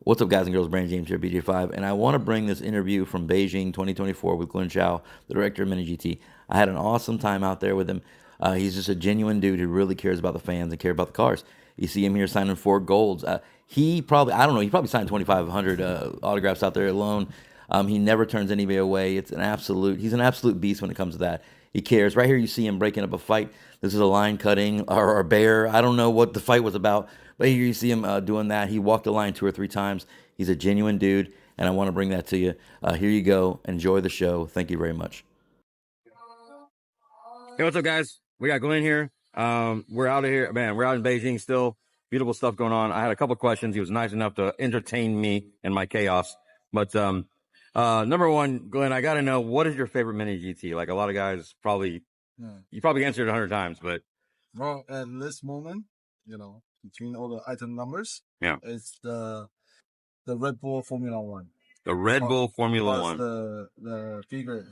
What's up, guys and girls? Brandon James here, BJ5, and I want to bring this interview from Beijing 2024 with Glen Chou, the director of MiniGT. I had an awesome time out there with him. He's just a genuine dude who really cares about the fans and cares about the cars. You see him here signing 4 golds. He probably, I don't know, he probably signed 2,500 autographs out there alone. He never turns anybody away. He's an absolute beast when it comes to that. He cares. Right here, you see him breaking up a fight. This is a line cutting or a bear. I don't know what the fight was about, but here you see him doing that. He walked the line 2 or 3 times. He's a genuine dude, and I want to bring that to you. Here you go. Enjoy the show. Thank you very much. Hey, what's up, guys? We got Glen here. We're out of here, man. We're out in Beijing still. Beautiful stuff going on. I had a couple questions. He was nice enough to entertain me in my chaos. But number one, Glen, I got to know, what is your favorite Mini GT? Like, a lot of guys probably, you probably answered it 100 times, but well, at this moment, between all the item numbers, it's the Red Bull Formula One. The Red Bull Formula One. The figure.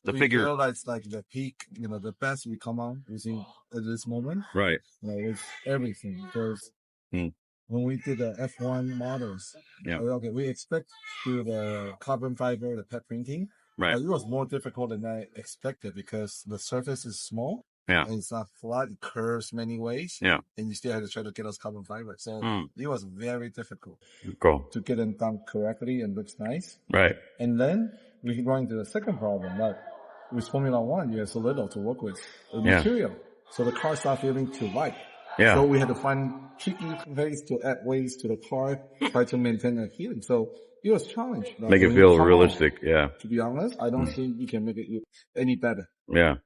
We feel that's like the peak, the best we come on using at this moment. Right. With everything. Because when we did the F1 models, okay, we expect to the carbon fiber, the pet printing. Right. It was more difficult than I expected because the surface is small. Yeah. And it's not flat, it curves many ways. Yeah. And you still have to try to get those carbon fiber. So it was very difficult to get them done correctly and looks nice. Right. And then we go into the second problem that with Formula One, you have so little to work with the material. So the car starts feeling too light. Yeah. So we had to find tricky ways to add weights to the car, try to maintain a healing. So it was a challenge. Make it feel realistic. To be honest, I don't think we can make it any better. Yeah.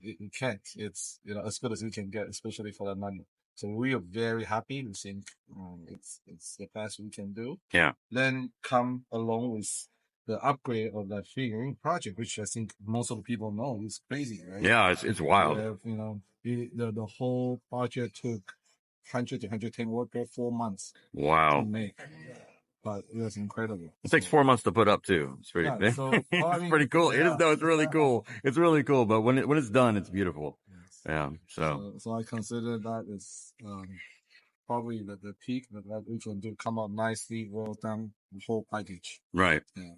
It can't. It's, as good as we can get, especially for that money. So we are very happy. We think it's the best we can do. Yeah. Then come along with the upgrade of that figurine project, which I think most of the people know is crazy, right? Yeah, it's wild. The whole project took 100 to 110 workers 4 months. Wow. To make. But it was incredible. It takes 4 months to put up too. It's pretty, it's pretty cool. Yeah. It is, though. It's really cool. It's really cool. But when it's done, it's beautiful. Yes. Yeah. So I consider that is probably the peak that we can do. Come out nicely, well done, the whole package. Right. Yeah.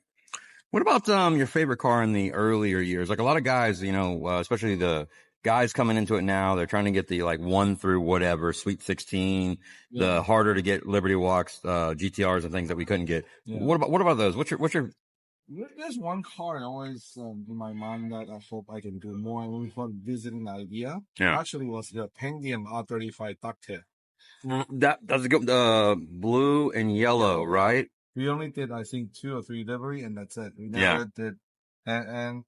What about your favorite car in the earlier years? Like, a lot of guys, especially the guys coming into it now, they're trying to get the 1 through whatever, Sweet 16, the harder to get Liberty Walks, GTRs and things that we couldn't get. Yeah. What about those? What's your There's one car always in my mind that I hope I can do more. And when we were visiting the idea, actually was the Pentium R35 Ducktail. That's a good, blue and yellow, right? We only did, I think, 2 or 3 livery, and that's it. We never did, and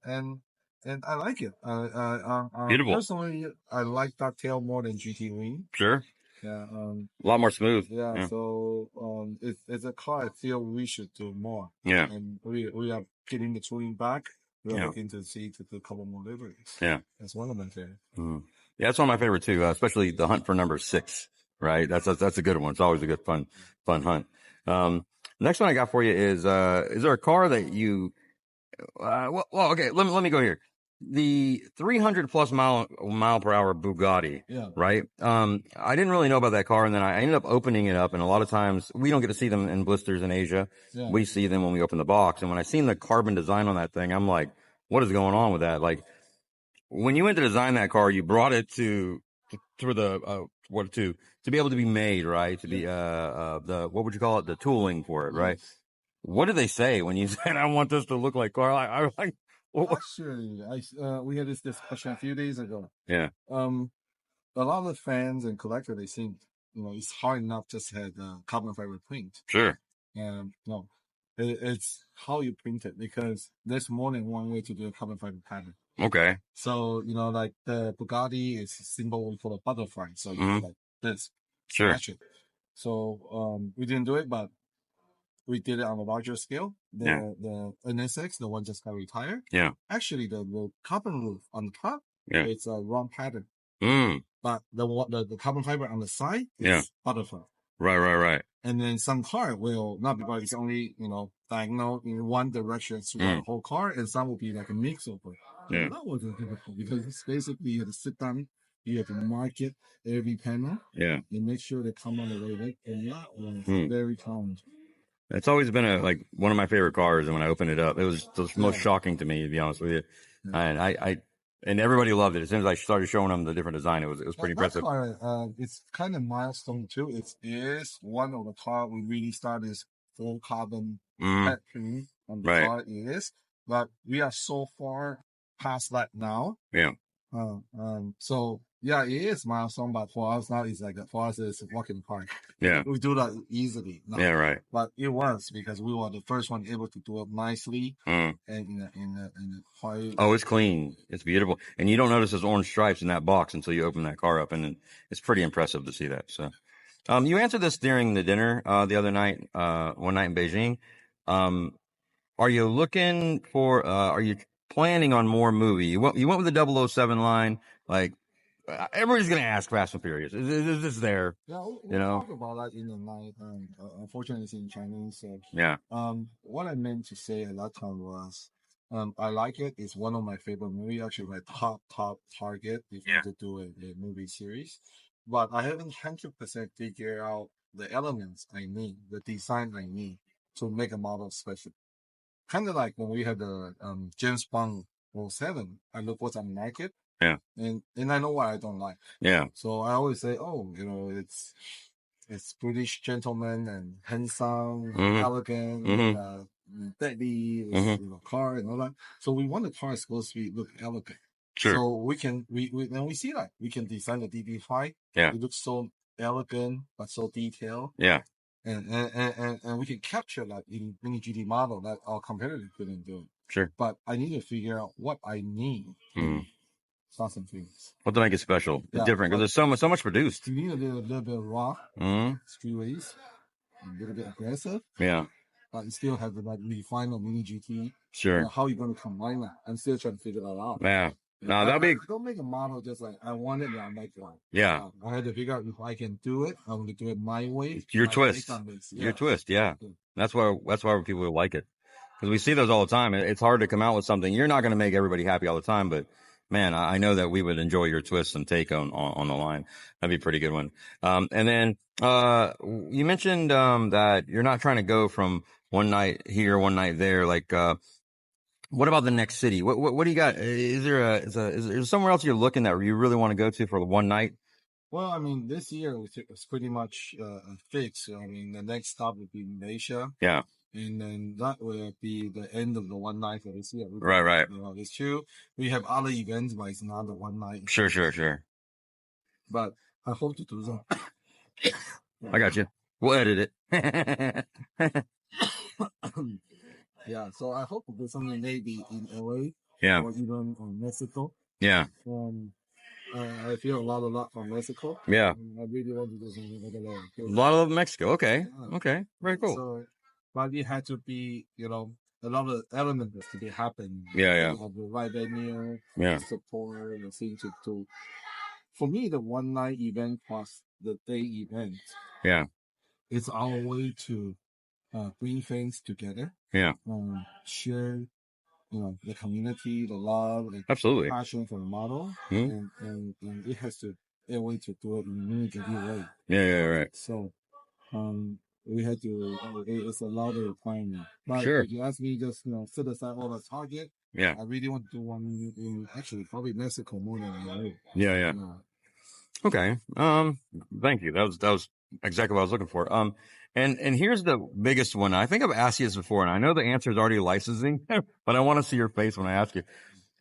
I like it. Beautiful. Personally, I like Ducktail more than GT Wing. Sure. Yeah. A lot more smooth. Yeah. So, it's a car I feel we should do more. Yeah. And we are getting the tooling back. We're looking to see to do a couple more liveries. Yeah. That's one of my favorite. Yeah, that's one of my favorite too. Especially the hunt for number 6. Right. That's a good one. It's always a good fun hunt. Next one I got for you is there a car that you, okay, let me go here. The 300 plus mile per hour Bugatti, right? I didn't really know about that car, and then I ended up opening it up, and a lot of times we don't get to see them in blisters in Asia. Yeah. We see them when we open the box, and when I seen the carbon design on that thing, I'm like, what is going on with that? Like, when you went to design that car, you brought it to be able to be made, right? To be what would you call it? The tooling for it, right? What did they say when you said, I want this to look like car? I was like, actually, we had this discussion a few days ago. Yeah. A lot of the fans and collectors, they think, it's hard enough just to have carbon fiber print. Sure. And no, it's how you print it, because there's more than one way to do a carbon fiber pattern. Okay. So, like the Bugatti is symbol for the butterfly. So you like this. Sure. So, we didn't do it, but we did it on a larger scale. The NSX, the one just got retired. Yeah. Actually, the carbon roof on the top, it's a wrong pattern. But the carbon fiber on the side is butterfly. Right. And then some car will not be, but it's only, diagonal in one direction through the whole car, and some will be like a mix of it. Yeah. That wasn't difficult because it's basically you have to sit down, you have to mark it every panel. Yeah. And make sure they come on the right way. And that was very challenging. It's always been like one of my favorite cars, and when I opened it up, it was the most shocking to me, to be honest with you. And and everybody loved it. As soon as I started showing them the different design, it was pretty impressive. That car, it's kind of milestone too. It is one of the car we really started full carbon battery on the car is, but we are so far past that now. Yeah. So yeah, it is milestone, but for us now, it's like for us, it's a walking park. Yeah. We do that easily now. Yeah, right. But it was because we were the first one able to do it nicely and in a quite. Oh, it's clean. It's beautiful, and you don't notice those orange stripes in that box until you open that car up, and it's pretty impressive to see that. So, you answered this during the dinner the other night, one night in Beijing. Are you looking for? Are you planning on more movie? You went with the 007 line. Like everybody's gonna ask Fast and Furious. Is this there? Yeah, we'll talk about that in the night. Unfortunately, it's in Chinese. So, yeah. What I meant to say at that time was, I like it. It's one of my favorite movies. Actually, my top target if you to do a movie series. But I haven't 100% figured out the elements I need, the design I need to make a model special. Kind of like when we had the James Bond 07, I look what's on the market. Yeah. And I know what I don't like. Yeah. So I always say, it's British gentleman and handsome, elegant, deadly, car and all that. So we want the car supposed to look elegant. Sure. So we when we see that, we can design the DB5. Yeah. It looks so elegant, but so detailed. Yeah. And we can capture that in MiniGT model that our competitor couldn't do. Sure. But I need to figure out what I need. Fast and Furious. What to make it special, different, because there's so much produced. You need a little bit raw, streetways, a little bit aggressive. Yeah. But you still have the refine on MiniGT. Sure. How are you going to combine that? I'm still trying to figure that out. Yeah. No, that'll be. Don't make a model just like I want it and I make one. Yeah. I had to figure out if I can do it. I'm going to do it my way. Your twist. Your twist. Yeah. That's why people like it, because we see those all the time. It's hard to come out with something. You're not going to make everybody happy all the time, but man, I know that we would enjoy your twist and take on the line. That'd be a pretty good one. And then you mentioned that you're not trying to go from one night here, one night there. Like, what about the next city? What do you got? Is there somewhere else you're looking that you really want to go to for the one night? Well, I mean, this year it's pretty much fixed. I mean, the next stop would be Malaysia. Yeah. And then that will be the end of the one night for this year. Right. It's true. We have other events, but it's not the one night. Sure. But I hope to do that. I got you. We'll edit it. Yeah, so I hope to do something maybe in LA. Yeah. Or even in Mexico. Yeah. I feel a lot from Mexico. Yeah. I really want to do something like that. A lot of Mexico. Okay. Yeah. Okay. Very cool. So, but it had to be, a lot of elements to be happening. Yeah. Have the right venue. Yeah. Support the thing to. For me, the one night event plus the day event. Yeah. It's our way to bring things together. Yeah. Share, the community, the love, the absolutely passion for the model, and it has to be a way to do it in a MiniGT way. Yeah, right. So, we had to. It's a lot of requirement. But sure. If you ask me, just set aside all the target. Yeah. I really want to do one in actually probably Mexico more than LA. Yeah. Okay. Thank you. That was exactly what I was looking for. And here's the biggest one. I think I've asked you this before, and I know the answer is already licensing, but I want to see your face when I ask you.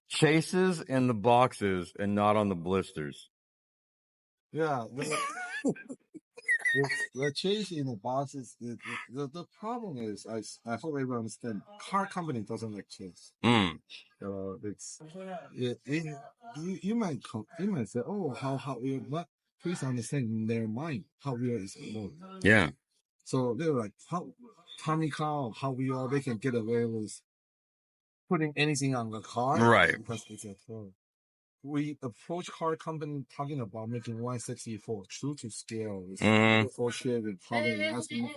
Chases in the boxes and not on the blisters. Yeah. The chase in the boxes. The problem is, I hope everyone understands. Car company doesn't like chase. You might say, oh, how weird, but please understand in their mind how weird is it. Yeah. So they're like, Tommy Car, how they can get away with putting anything on the car, right? Because it's a pro. We approach car company talking about making 164 true to scale. For share with probably asking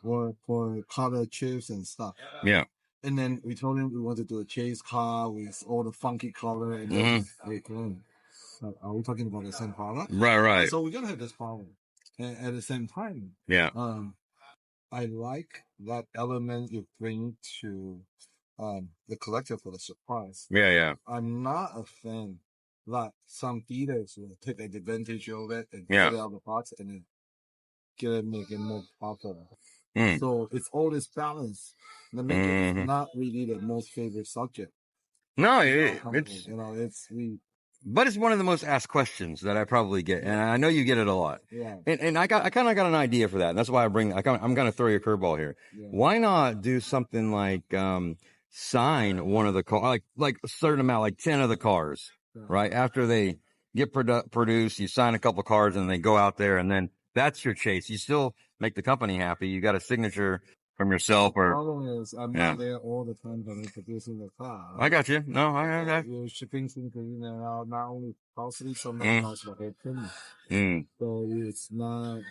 for color chips and stuff. Yeah. And then we told them we want to do a chase car with all the funky color. And then are we talking about the same product? Right. So we're gonna have this problem. And at the same time, yeah. I like that element you bring to the collector for the surprise. Yeah, yeah. I'm not a fan that some dealers will take advantage of it and Yeah. put it out of the box and then make it more profitable. Mm. So it's all this balance. The make it is not really the most favorite subject. No, it's you know, but it's one of the most asked questions that I probably get, and I know you get it a lot. Yeah. And I kind of got an idea for that. And that's why I'm going to throw you a curveball here. Yeah. Why not do something like sign one of the cars, like a certain amount, like 10 of the cars, right? After they get produced, you sign a couple of cars and they go out there, and then that's your chase. You still make the company happy. You got a signature from yourself, or the problem is I'm not there all the time when they're producing the car. I got you. No, I You're shipping things in and out, not only costly, sometimes also the whole thing. So it's not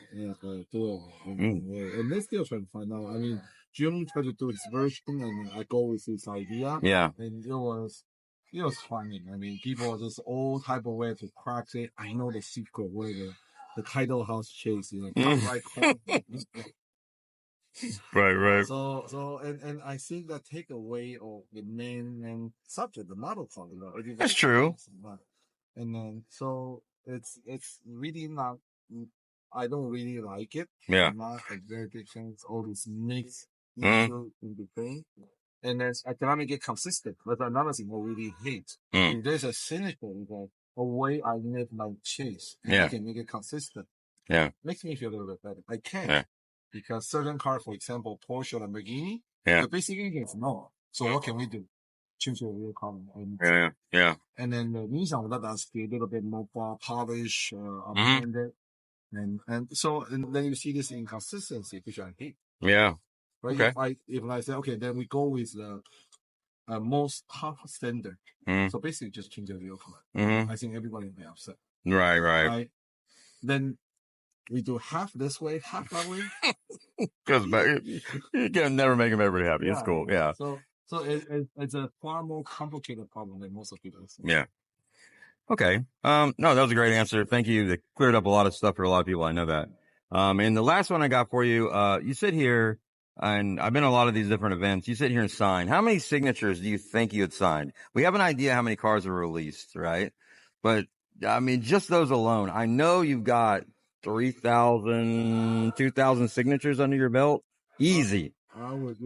doable. And they're still trying to find out. I mean, Jim tried to do his version, and I go with his idea. Yeah. And it was funny. I mean, people just all type of way to crack it. I know the secret where the title house chase, Right. So and I think that take away of the main subject, the model quality. That's true. And then so it's really not. I don't really like it. Yeah. I'm not a very big fan of all this mix in between. And then I cannot make it consistent. That's another thing I really hate. If there's a signature, a way I live my chase, I can make it consistent. Yeah. Makes me feel a little bit better. I can't. Yeah. Because certain cars, for example, Porsche or Lamborghini, the basic is no. So what can we do? Change the real car. Yeah. And then the Nissan let us be a little bit more polish, upended. And then you see this inconsistency, which I hate. Yeah. Right? Okay. If I say, okay, then we go with the most top standard. So basically just change the real car. I think everybody will be upset. Right. Then we do half this way, half that way. Because you can never make them everybody happy. It's cool. Yeah. So it's a far more complicated problem than most of people think. Yeah. Okay. No, that was a great answer. Thank you. That cleared up a lot of stuff for a lot of people. I know that. And the last one I got for you, you sit here, and I've been to a lot of these different events. You sit here and sign. How many signatures do you think you had signed? We have an idea how many cars are released, right? But I mean, just those alone, I know you've got 3,000, 2,000 signatures under your belt. Easy. I would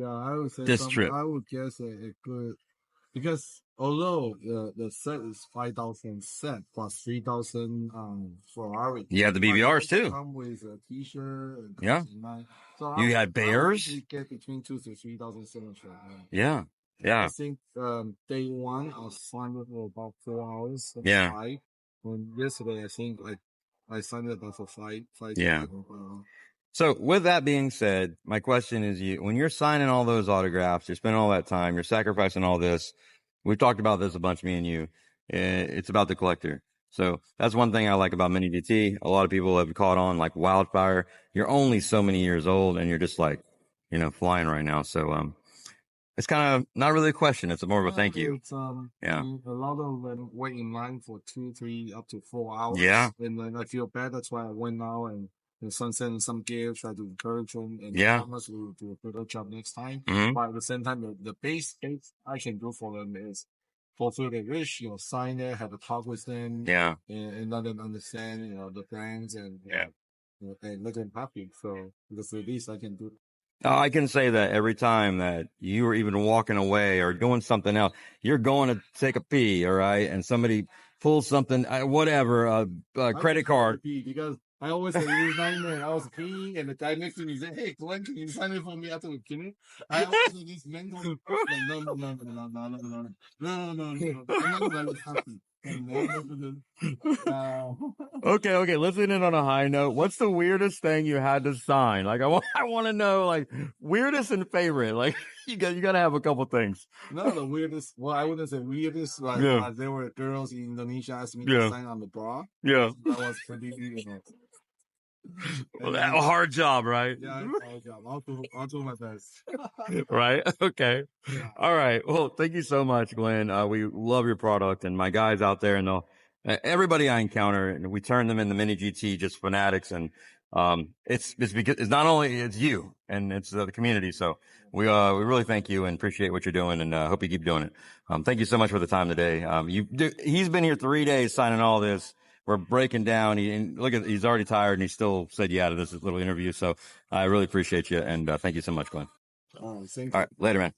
say this trip. I would guess a good, because although the set is 5,000 set plus 3,000 Ferrari. You have the BBRs too. Come with a T-shirt. Yeah. So you had Bears. You get between 2,000 to 3,000 signatures. Yeah. I think day one I was signed it for about 4 hours. Yeah. 5. When yesterday I think I signed it about for 5. Yeah. So with that being said, my question is, when you're signing all those autographs, you're spending all that time, you're sacrificing all this. We've talked about this a bunch, me and you. It's about the collector. So that's one thing I like about MiniGT. A lot of people have caught on like wildfire. You're only so many years old and you're just like, flying right now. So, it's kind of not really a question. It's more of a thank you. It's, a lot of them wait in line for 2, 3, up to 4 hours. Yeah. And then I feel bad. That's why I went now and send some gifts, try to encourage them, and promise we will do a better job next time. But at the same time, the base I can do for them is fulfill their wish, sign it, have a talk with them, and let them understand, the plans, and and let them happy. So that's the least I can do. I can say that every time that you are even walking away or doing something else, you're going to take a pee, all right, and somebody pulls something, whatever, a credit card. Because I always say, it was nightmare. I was peeing, and the guy next to me said, "Hey, Glenn, can you sign it for me after we finish?" I always do this mental, like, no. Okay. Let's end it on a high note. What's the weirdest thing you had to sign? Like, I want to know, like, weirdest and favorite. Like, you got to have a couple things. No, the weirdest. Well, I wouldn't say weirdest. Like, there were girls in Indonesia asked me to sign on the bra. Yeah, that was pretty. Well, a hard job, right? Yeah, hard job. I'll do my best. Right? Okay. Yeah. All right. Well, thank you so much, Glenn. We love your product, and my guys out there, and everybody I encounter, and we turn them into MiniGT just fanatics, and It's because it's not only it's you and it's the community. So we really thank you and appreciate what you're doing, and hope you keep doing it. Thank you so much for the time today. He's been here 3 days signing all this. We're breaking down. He's already tired, and he still said yeah to this little interview. So I really appreciate you, and thank you so much, Glenn. Thank you. All right, later, man.